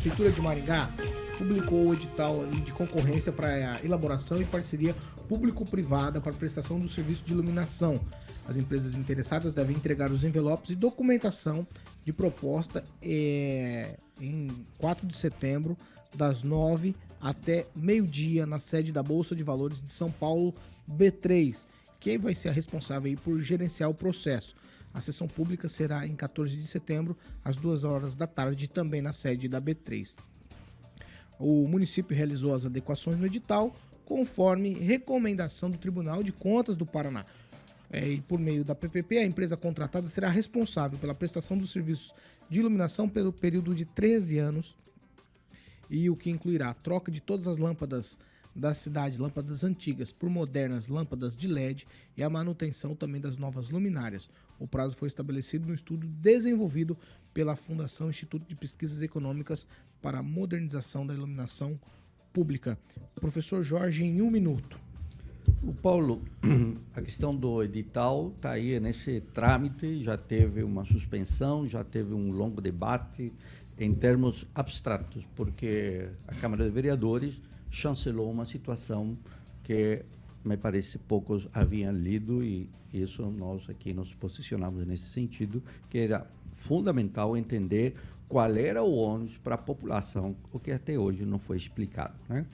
Prefeitura de Maringá publicou o edital de concorrência para a elaboração e parceria público-privada para prestação do serviço de iluminação. As empresas interessadas devem entregar os envelopes e documentação de proposta em 4 de setembro, das 9 até meio-dia, na sede da Bolsa de Valores de São Paulo, B3. Quem vai ser a responsável aí por gerenciar o processo? A sessão pública será em 14 de setembro, às 2 horas da tarde, também na sede da B3. O município realizou as adequações no edital, conforme recomendação do Tribunal de Contas do Paraná. E por meio da PPP, a empresa contratada será responsável pela prestação dos serviços de iluminação pelo período de 13 anos, e o que incluirá a troca de todas as lâmpadas da cidade, lâmpadas antigas, por modernas lâmpadas de LED, e a manutenção também das novas luminárias. O prazo foi estabelecido no estudo desenvolvido pela Fundação Instituto de Pesquisas Econômicas para a Modernização da Iluminação Pública. Professor Jorge, em 1 minuto. O Paulo, a questão do edital está aí nesse trâmite, já teve uma suspensão, já teve um longo debate em termos abstratos, porque a Câmara de Vereadores chancelou uma situação que me parece poucos haviam lido, e isso nós aqui nos posicionamos nesse sentido, que era fundamental entender qual era o ônus para a população, o que até hoje não foi explicado, né?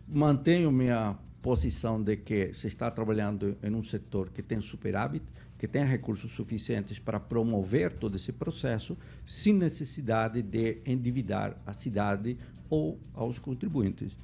Mantenho minha posição de que se está trabalhando em um setor que tem superávit, que tem recursos suficientes para promover todo esse processo, sem necessidade de endividar a cidade ou aos contribuintes.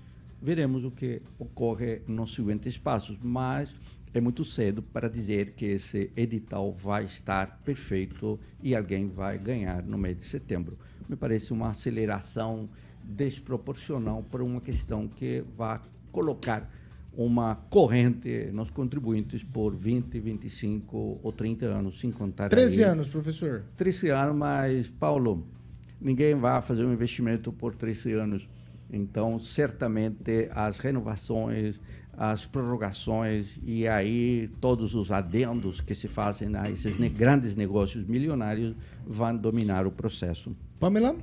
Veremos o que ocorre nos seguintes passos, mas é muito cedo para dizer que esse edital vai estar perfeito e alguém vai ganhar no mês de setembro. Me parece uma aceleração desproporcional para uma questão que vai colocar uma corrente nos contribuintes por 20, 25 ou 30 anos, sem contar 13 aí, anos, professor. 13 anos, mas, Paulo, ninguém vai fazer um investimento por 13 anos. Então, certamente, as renovações, as prorrogações e aí todos os adendos que se fazem a esses grandes negócios milionários vão dominar o processo. Pamela?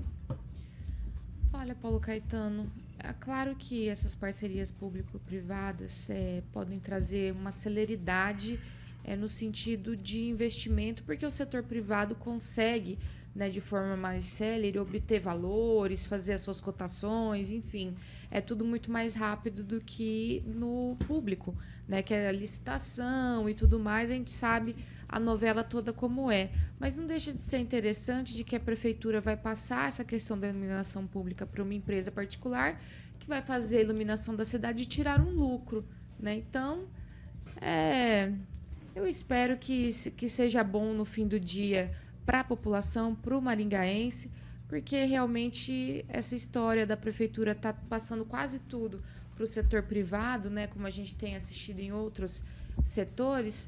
Olha, Paulo Caetano, é claro que essas parcerias público-privadas podem trazer uma celeridade no sentido de investimento, porque o setor privado consegue, né, de forma mais célere, obter valores, fazer as suas cotações, enfim, é tudo muito mais rápido do que no público, né, que é a licitação e tudo mais, a gente sabe a novela toda como é, mas não deixa de ser interessante de que a prefeitura vai passar essa questão da iluminação pública para uma empresa particular que vai fazer a iluminação da cidade e tirar um lucro, né? Então, eu espero que seja bom no fim do dia para a população, para o maringaense, porque realmente essa história da prefeitura está passando quase tudo para o setor privado, né, como a gente tem assistido em outros setores,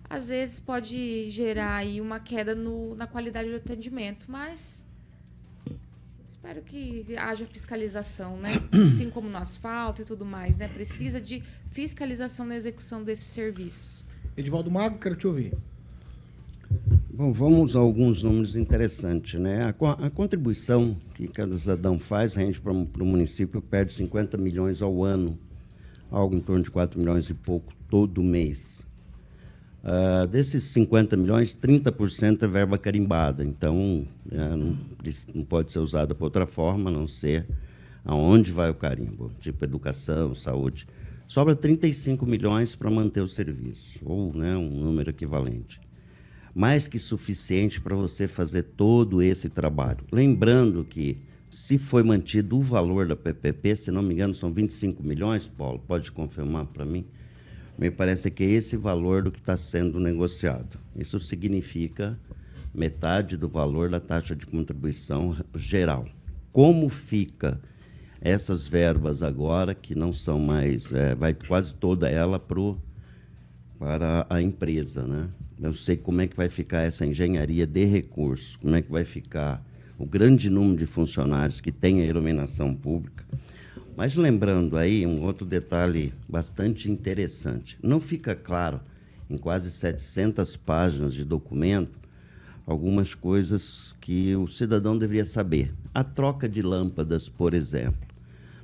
às vezes pode gerar aí uma queda na qualidade do atendimento, mas espero que haja fiscalização, né? Assim como no asfalto e tudo mais, né? Precisa de fiscalização na execução desses serviços. Edivaldo Mago, quero te ouvir. Bom, vamos a alguns números interessantes, né? A contribuição que cada cidadão faz rende para o município, perde 50 milhões ao ano, algo em torno de 4 milhões e pouco todo mês. Desses 50 milhões, 30% é verba carimbada, então não pode ser usada para outra forma, a não ser aonde vai o carimbo, tipo educação, saúde. Sobra 35 milhões para manter o serviço, ou, né, um número equivalente. Mais que suficiente para você fazer todo esse trabalho. Lembrando que, se foi mantido o valor da PPP, se não me engano, são 25 milhões, Paulo, pode confirmar para mim? Me parece que é esse valor do que está sendo negociado. Isso significa metade do valor da taxa de contribuição geral. Como fica essas verbas agora, que não são mais... vai quase toda ela para a empresa, né? Eu sei como é que vai ficar essa engenharia de recursos, como é que vai ficar o grande número de funcionários que tem a iluminação pública. Mas lembrando aí um outro detalhe bastante interessante. Não fica claro, em quase 700 páginas de documento, algumas coisas que o cidadão deveria saber. A troca de lâmpadas, por exemplo,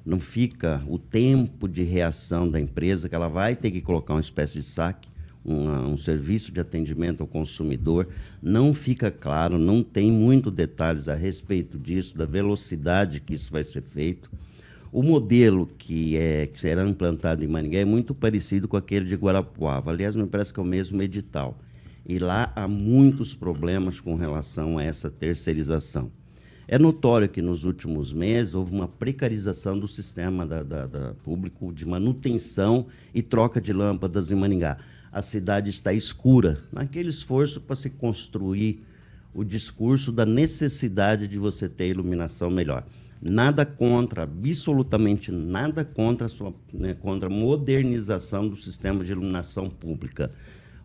não fica o tempo de reação da empresa, que ela vai ter que colocar uma espécie de saque, um serviço de atendimento ao consumidor, não fica claro, não tem muitos detalhes a respeito disso, da velocidade que isso vai ser feito. O modelo que será implantado em Maringá é muito parecido com aquele de Guarapuava. Aliás, me parece que é o mesmo edital. E lá há muitos problemas com relação a essa terceirização. É notório que nos últimos meses houve uma precarização do sistema público de manutenção e troca de lâmpadas em Maringá. A cidade está escura, naquele esforço para se construir o discurso da necessidade de você ter iluminação melhor. Nada contra, absolutamente nada contra contra a modernização do sistema de iluminação pública.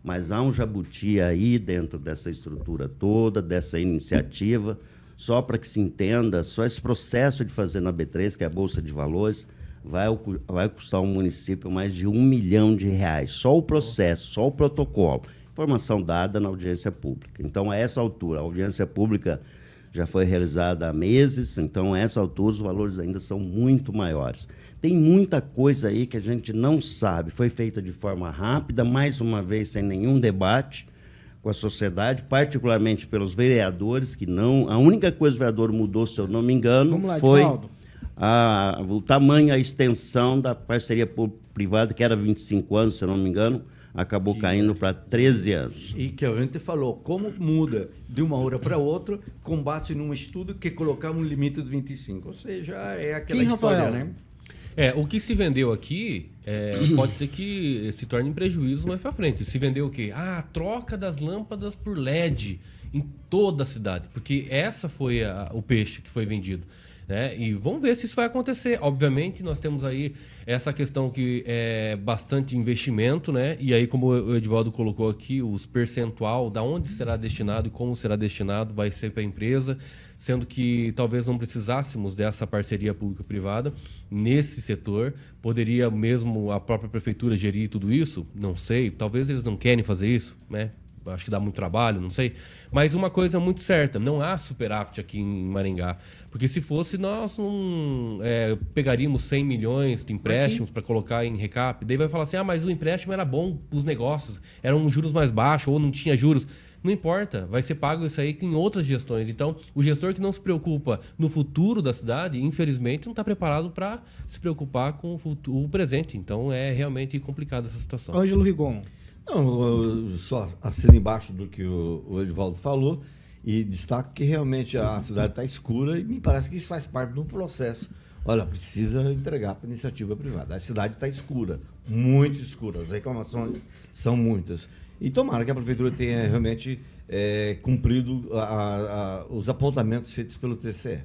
Mas há um jabuti aí dentro dessa estrutura toda, dessa iniciativa. Só para que se entenda, só esse processo de fazer na B3, que é a Bolsa de Valores, vai custar ao município mais de R$ 1 milhão. Só o processo, só o protocolo. Informação dada na audiência pública. Então, a essa altura, a audiência pública já foi realizada há meses, então, a essa altura, os valores ainda são muito maiores. Tem muita coisa aí que a gente não sabe. Foi feita de forma rápida, mais uma vez, sem nenhum debate com a sociedade, particularmente pelos vereadores, que não... A única coisa que o vereador mudou, se eu não me engano, foi o tamanho, a extensão da parceria público-privada, que era 25 anos, se eu não me engano, acabou caindo para 13 anos. E que a gente falou, como muda de uma hora para outra, com base num estudo que colocava um limite de 25. Ou seja, é aquela história, Rafael? né? O que se vendeu aqui pode ser que se torne em prejuízo mais para frente. Se vendeu o quê? A troca das lâmpadas por LED em toda a cidade, porque essa foi o peixe que foi vendido. Né? E vamos ver se isso vai acontecer. Obviamente, nós temos aí essa questão que é bastante investimento, né? E aí, como o Edivaldo colocou aqui, os percentual, da onde será destinado e como será destinado, vai ser para a empresa, sendo que talvez não precisássemos dessa parceria público-privada nesse setor. Poderia mesmo a própria prefeitura gerir tudo isso? Não sei. Talvez eles não querem fazer isso, né? Acho que dá muito trabalho, não sei. Mas uma coisa muito certa, não há superávit aqui em Maringá. Porque se fosse, nós não pegaríamos 100 milhões de empréstimos para colocar em recap. Daí vai falar assim, mas o empréstimo era bom para os negócios, eram juros mais baixos ou não tinha juros. Não importa, vai ser pago isso aí em outras gestões. Então, o gestor que não se preocupa no futuro da cidade, infelizmente, não está preparado para se preocupar com o presente. Então, é realmente complicada essa situação. Ângelo Rigon. Não, eu só assino embaixo do que o Edivaldo falou e destaco que realmente a cidade está escura e me parece que isso faz parte do processo. Olha, precisa entregar para a iniciativa privada. A cidade está escura, muito escura. As reclamações são muitas. E tomara que a prefeitura tenha realmente cumprido os apontamentos feitos pelo TCE.